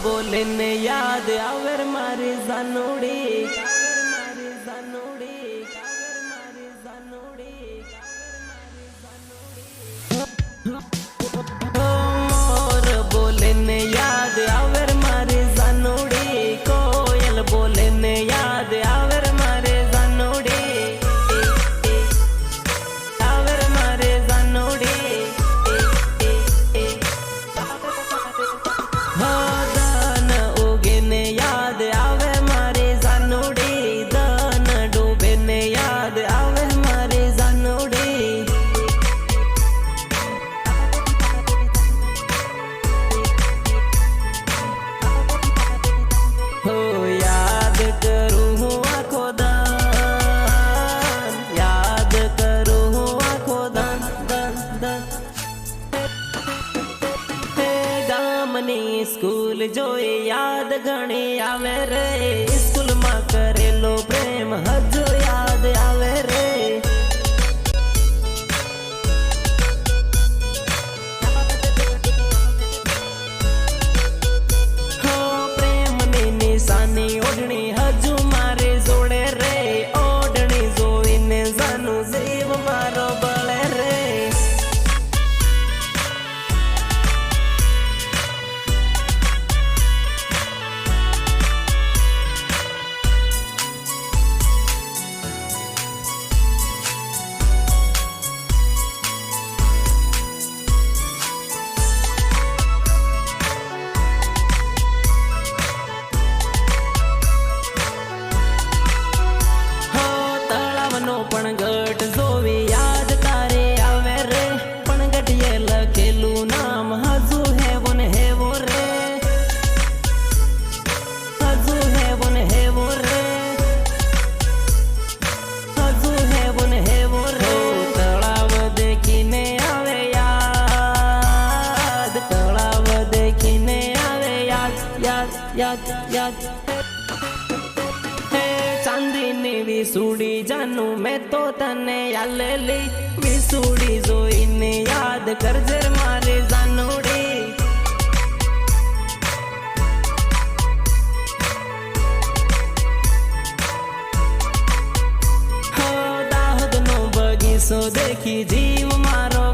बोले ने याद आवर मारी जानोड़ी मोर बोले ने याद आवर मारी जानोड़ी कोयल बोले ने याद आवर मारे जानोड़ी आवर मारे जानोड़ी दान उगे ने याद आवे मारे जानोड़ी दान डूबे ने याद आवे मारे जानोड़ी हो याद करूँ हूँ आँखो दान याद करूँ हूँ आँखो दान दान दान गामनी स्कूल जोई याद घणी आवे रे स्कूल में करेलो प्रेम हजू याद आवे रे हो प्रेम नी निशानी ओढ़नी हजू मारे जोड़े रे ओढ़नी जोईने जानू जीव मारो बळे रे पण गट जोवी याद तारे आवे रे पण गटिये लखेलू नाम हजू हेवन हेवो रे हजू हेवन हेवो रे हजू हेवन हेवो रे तळाव देखीने आवे याद तळाव देखीने आवे याद याद याद याद चांदीनी विसूड़ी जानू मैं तो तने यालेली विसूड़ी जोईने याद कर जर मारे जानोड़ी हो दाहोद नो बगीचो देखी जीव मारो